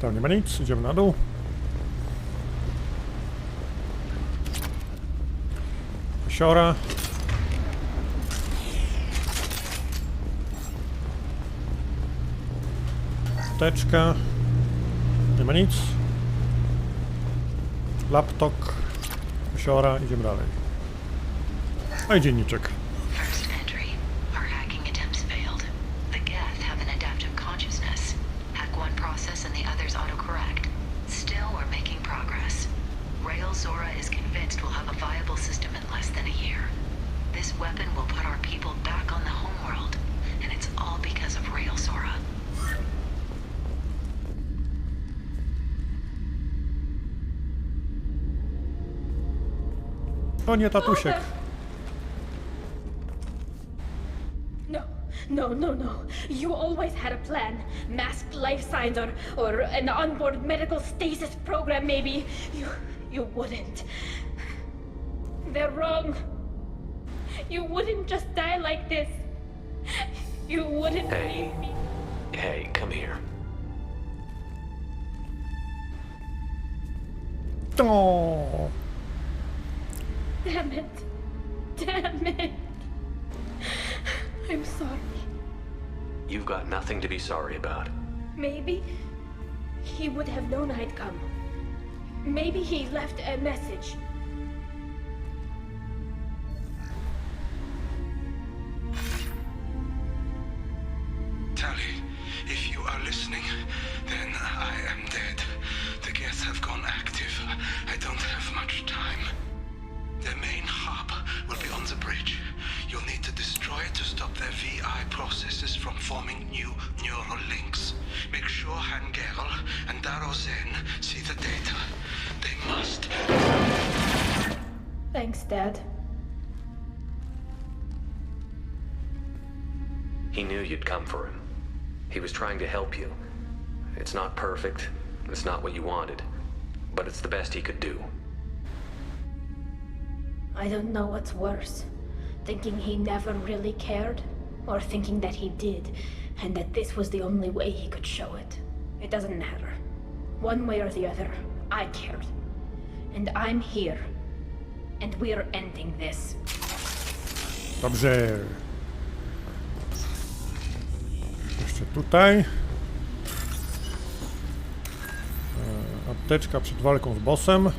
Tam nie ma nic. Idziemy na dół. Siora. Teczka. Nie ma nic. Laptop. Siora. Idziemy dalej. No i dzienniczek. First entry. Our hacking attempts failed. The Geth have an adaptive consciousness. Hack one process and the others autocorrect. Still, we're making progress. Rail Zora is convinced we'll have a viable system in less than a year. This weapon will put our people back on the homeworld, and it's all because of Rail Zora. To nie tatusiek. No. You always had a plan. Masked life signs or an onboard medical stasis program maybe. You wouldn't. They're wrong. You wouldn't just die like this. You wouldn't leave me. Hey, come here. Oh. Damn it. I'm sorry. You've got nothing to be sorry about. Maybe he would have known I'd come. Maybe he left a message. Tali, if you are listening, then I am dead. The Geth have gone active. I don't have much time. Their main hub will be on the bridge. You'll need to destroy it to stop their VI processes from forming new neural links. Make sure Hangerl and Darozen see the data. They must. Thanks, Dad. He knew you'd come for him. He was trying to help you. It's not perfect. It's not what you wanted. But it's the best he could do. I don't know what's worse. Thinking he never really cared, or thinking that he did, and that this was the only way he could show it. It doesn't matter. One way or the other, I cared. And I'm here. And we're ending this. Dobrze. Jeszcze tutaj. Apteczka przed walką z bossem.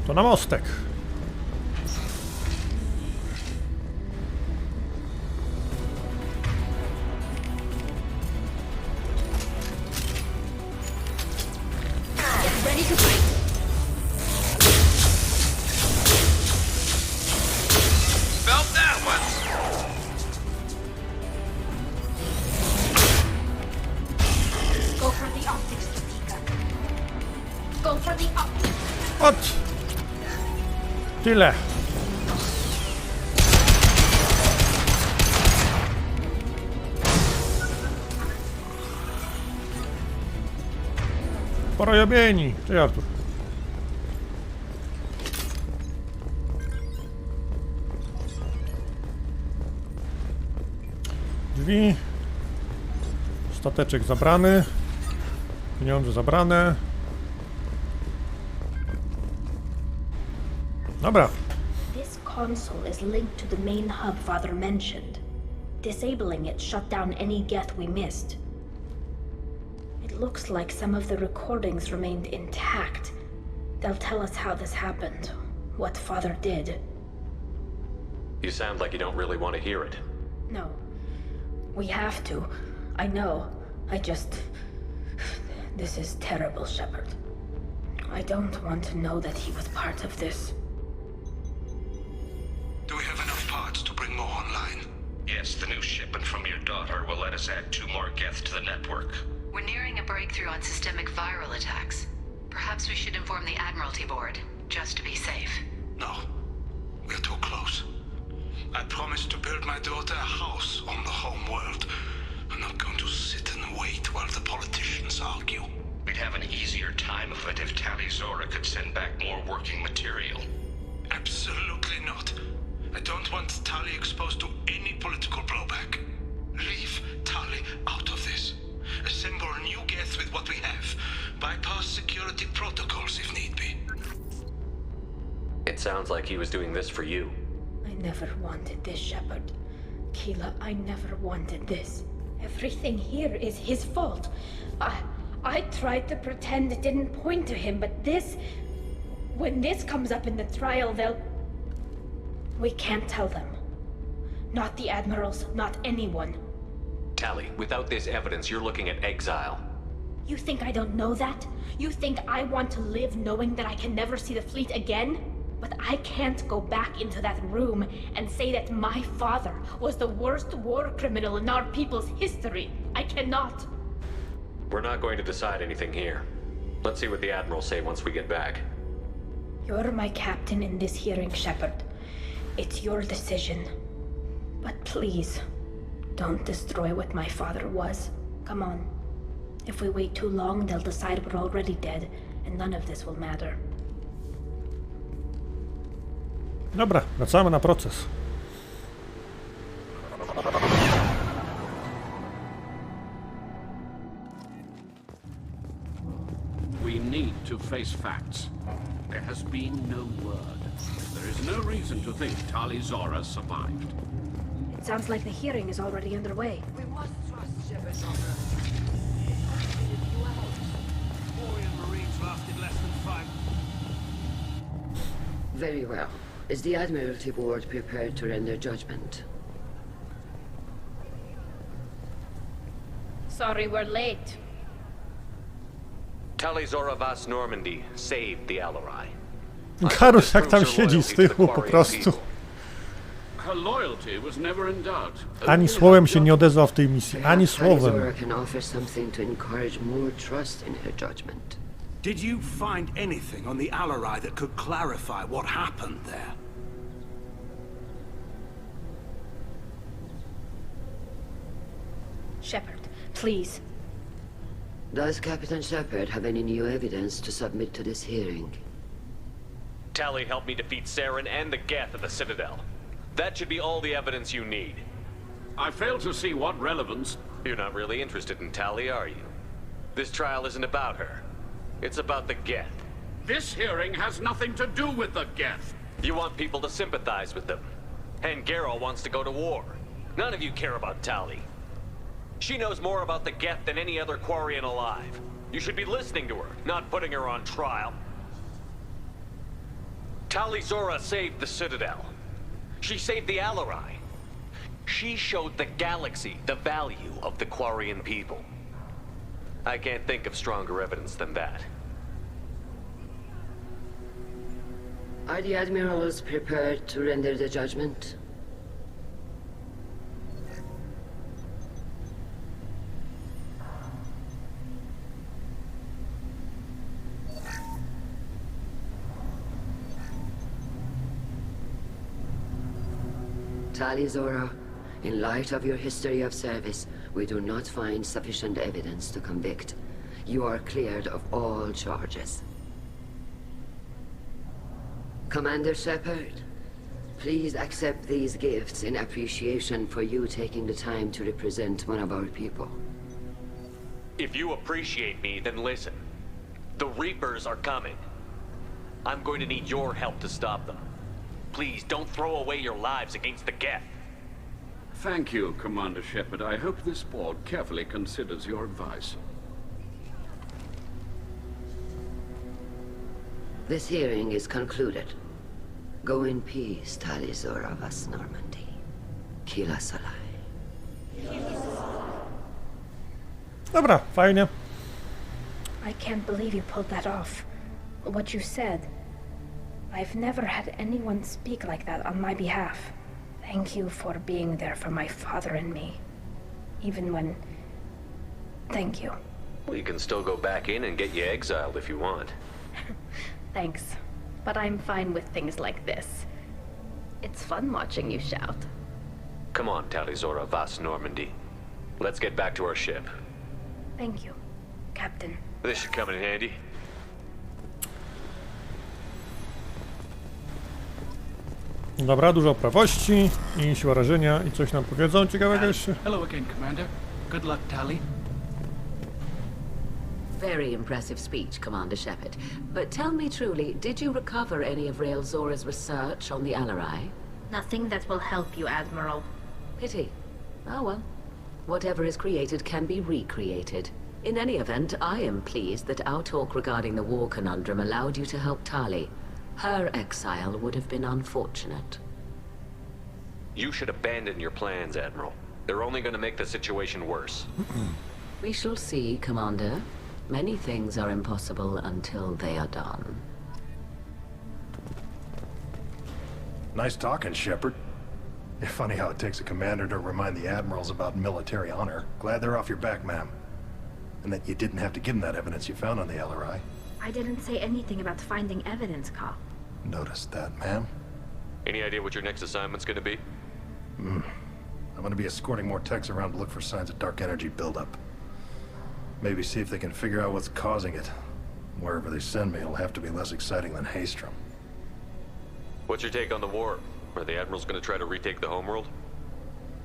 To na mostek. Ready to fight. Felt that one. Go for the optics, Tatika. Go for the optics. Ot! Tyle. Porojobieni. Cześć, Artur. Drzwi. Stateczek zabrany. Pieniądze zabrane. Dobra. This console is linked to the main hub Father mentioned. Disabling it shut down any geth we missed. It looks like some of the recordings remained intact. They'll tell us how this happened, what Father did. You sound like you don't really want to hear it. No. We have to. I know. This is terrible, Shepard. I don't want to know that he was part of this. Do we have enough parts to bring more online? Yes, the new shipment from your daughter will let us add 2 more geth to the network. We're nearing a breakthrough on systemic viral attacks. Perhaps we should inform the Admiralty Board, just to be safe. No. We're too close. I promised to build my daughter a house on the home world. I'm not going to sit and wait while the politicians argue. We'd have an easier time of it if Tali Zora could send back more working material. Absolutely not. I don't want Tali exposed to any political blowback. Leave Tali out of this. Assemble new geth with what we have. Bypass security protocols if need be. It sounds like he was doing this for you. I never wanted this, Shepard. Keela, I never wanted this. Everything here is his fault. I tried to pretend it didn't point to him, but this... When this comes up in the trial, they'll... We can't tell them. Not the Admirals, not anyone. Tali, without this evidence, you're looking at exile. You think I don't know that? You think I want to live knowing that I can never see the fleet again? But I can't go back into that room and say that my father was the worst war criminal in our people's history. I cannot. We're not going to decide anything here. Let's see what the Admirals say once we get back. You're my captain in this hearing, Shepard. It's your decision. But please, don't destroy what my father was. Come on. If we wait too long, they'll decide we're already dead, and none of this will matter. Dobra, wracamy na proces. We need to face facts. There has been no word. There is no reason to think Tali Zora survived. It sounds like the hearing is already underway. We must trust Shepard's honor. Marines lasted less than 5. Very well. Is the Admiralty Board prepared to render judgment? Sorry we're late. Tali Zora Vas Normandy saved the Alarai. Karus jak tam siedzi z tyłu po prostu. Her loyalty was never in doubt. Ani słowem się nie odezwał w tej misji, ani słowem. Zora can offer something to encourage more trust in her judgment. Did you find anything on the Alarai that could clarify what happened there? Shepard, please. Does Captain Shepard have any new evidence to submit to this hearing? Tali helped me defeat Saren and the Geth at the Citadel. That should be all the evidence you need. I fail to see what relevance... You're not really interested in Tali, are you? This trial isn't about her. It's about the Geth. This hearing has nothing to do with the Geth. You want people to sympathize with them. And Garrow wants to go to war. None of you care about Tali. She knows more about the Geth than any other Quarian alive. You should be listening to her, not putting her on trial. Tali Zora saved the Citadel. She saved the Alarai. She showed the galaxy the value of the Quarian people. I can't think of stronger evidence than that. Are the Admirals prepared to render the judgment? Tali Zora, in light of your history of service, we do not find sufficient evidence to convict. You are cleared of all charges. Commander Shepard, Please accept these gifts in appreciation for you taking the time to represent one of our people. If you appreciate me, then listen. The Reapers are coming. I'm going to need your help to stop them. Please, don't throw away your lives against the Geth. Thank you, Commander Shepard. I hope this board carefully considers your advice. This hearing is concluded. Go in peace, Tali Zora Vas Normandy. Kila Salai. Dobra, fajnie. I can't believe you pulled that off. What you said. I've never had anyone speak like that on my behalf. Thank you for being there for my father and me. Even when... Thank you. Well, you can still go back in and get you exiled if you want. Thanks. But I'm fine with things like this. It's fun watching you shout. Come on, Tali Zora Vas Normandy. Let's get back to our ship. Thank you, Captain. This should come in handy. Dobra, dużo prawości i siła rażenia i coś nam powiedzą ciekawego jeszcze. Hello again, Commander. Good luck, Tali. Very impressive speech, Commander Shepard. But tell me truly, did you recover any of Rael Zora's research on the Alarai? Nothing that will help you, Admiral. Pity. Oh well. Whatever is created can be recreated. In any event, I am pleased that our talk regarding the war conundrum allowed you to help Tali. Her exile would have been unfortunate. You should abandon your plans, Admiral. They're only going to make the situation worse. We shall see, Commander. Many things are impossible until they are done. Nice talking, Shepard. Funny how it takes a commander to remind the admirals about military honor. Glad they're off your back, ma'am. And that you didn't have to give them that evidence you found on the LRI. I didn't say anything about finding evidence, Carl. Noticed that, ma'am. Any idea what your next assignment's going to be? I'm going to be escorting more techs around to look for signs of dark energy buildup. Maybe see if they can figure out what's causing it. Wherever they send me, it'll have to be less exciting than Haystrom. What's your take on the war? Are the Admirals going to try to retake the homeworld?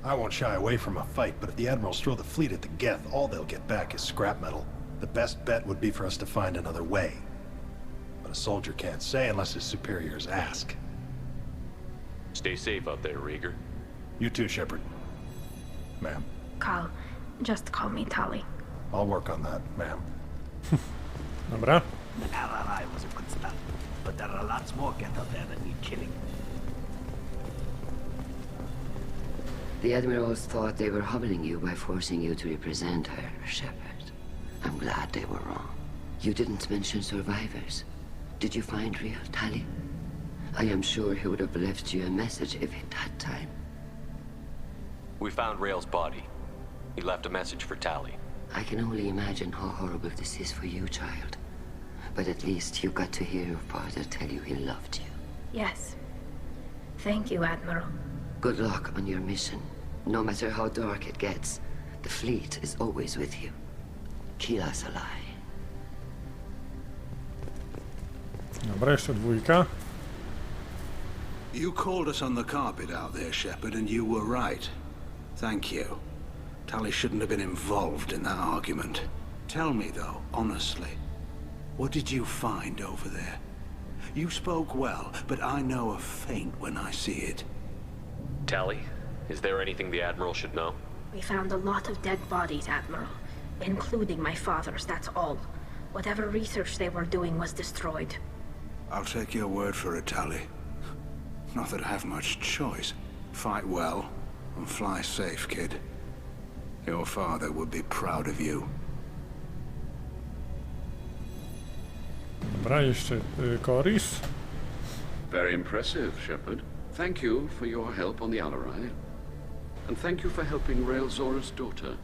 I won't shy away from a fight, but if the Admirals throw the fleet at the Geth, all they'll get back is scrap metal. The best bet would be for us to find another way. But a soldier can't say unless his superiors ask. Stay safe out there, Rieger. You too, Shepard. Ma'am. Carl, just call me Tali. I'll work on that, ma'am. Dobra. The LRI was a good start, but there are lots more Geth out there that need killing. The Admirals thought they were humbling you by forcing you to represent her, Shepard. I'm glad they were wrong. You didn't mention survivors. Did you find real Tali? I am sure he would have left you a message if he'd had time. We found Rael's body. He left a message for Tali. I can only imagine how horrible this is for you, child. But at least you got to hear your father tell you he loved you. Yes. Thank you, Admiral. Good luck on your mission. No matter how dark it gets, the fleet is always with you. Kila Salai. Dobra, jeszcze dwójka. You called us on the carpet out there, Shepard, and you were right. Thank you. Tali shouldn't have been involved in that argument. Tell me, though, honestly, what did you find over there? You spoke well, but I know a feint when I see it. Tali, is there anything the Admiral should know? We found a lot of dead bodies, Admiral. Including my father's, that's all. Whatever research they were doing was destroyed. I'll take your word for it, Tali. Not that I have much choice. Fight well, and fly safe, kid. Your father would be proud of you. Dobra, jeszcze Coris. Very impressive, Shepard. Thank you for your help on the Alarai. And thank you for helping Rael Zora's daughter.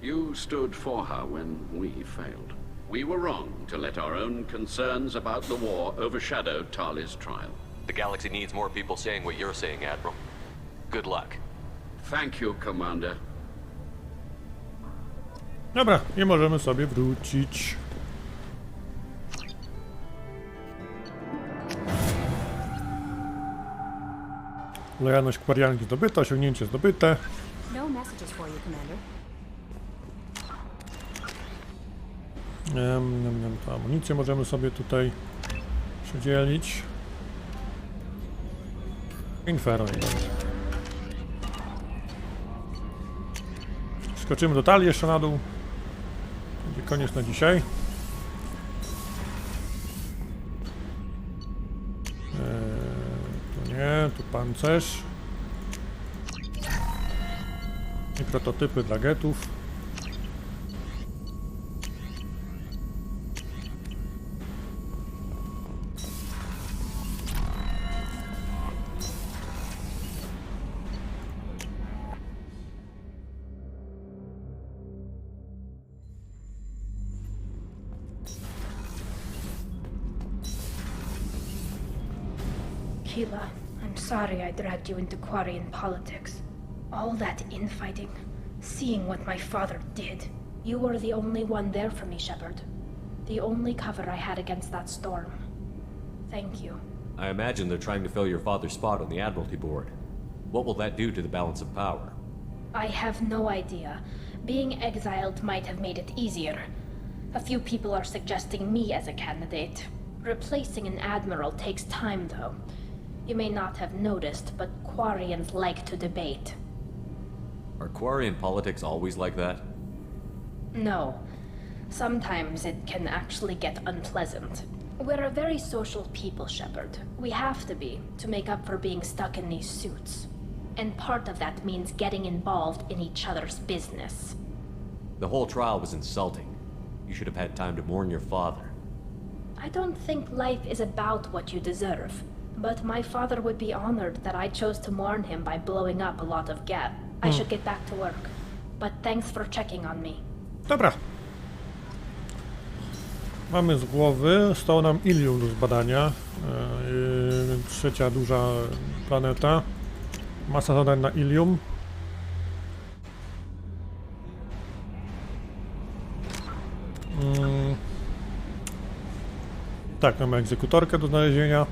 You stood for her when we failed. We were wrong to let our own concerns about the war overshadow Tali's trial. The galaxy needs more people saying what you're saying, Admiral. Good luck. Thank you, Commander. Dobra, i możemy sobie wrócić. Lojalność kwarianki zdobyta, osiągnięcie zdobyte. No messages for you, Commander. To amunicję możemy sobie tutaj przydzielić. Inferno. Skoczymy do Tali jeszcze na dół. Będzie koniec na dzisiaj. Tu nie, tu pancerz. I prototypy dla getów. Keela, I'm sorry I dragged you into Quarian politics. All that infighting, seeing what my father did. You were the only one there for me, Shepard. The only cover I had against that storm. Thank you. I imagine they're trying to fill your father's spot on the Admiralty Board. What will that do to the balance of power? I have no idea. Being exiled might have made it easier. A few people are suggesting me as a candidate. Replacing an admiral takes time, though. You may not have noticed, but Quarians like to debate. Are Quarian politics always like that? No. Sometimes it can actually get unpleasant. We're a very social people, Shepard. We have to be, to make up for being stuck in these suits. And part of that means getting involved in each other's business. The whole trial was insulting. You should have had time to mourn your father. I don't think life is about what you deserve. But my father would be honored that I chose to mourn him by blowing up a lot of gas. I should get back to work. But thanks for checking on me. Dobra. Mamy z głowy. Zostało nam Ilium do zbadania. Trzecia duża planeta. Masa zadań na Ilium. Tak, mamy egzekutorkę do znalezienia.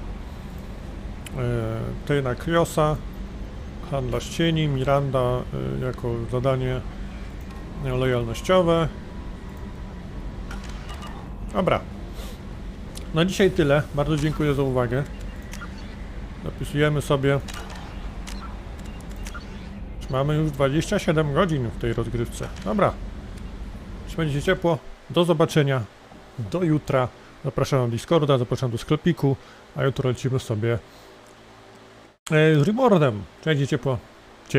Tejna Kriosa, handlarz cieni, Miranda jako zadanie lojalnościowe. Dobra. Na dzisiaj tyle. Bardzo dziękuję za uwagę. Zapisujemy sobie. Mamy już 27 godzin w tej rozgrywce. Dobra. Trzymajcie się ciepło. Do zobaczenia. Do jutra. Zapraszam na Discorda, zapraszam do sklepiku, a jutro lecimy sobie z Remordem. Trzymajcie ciepło.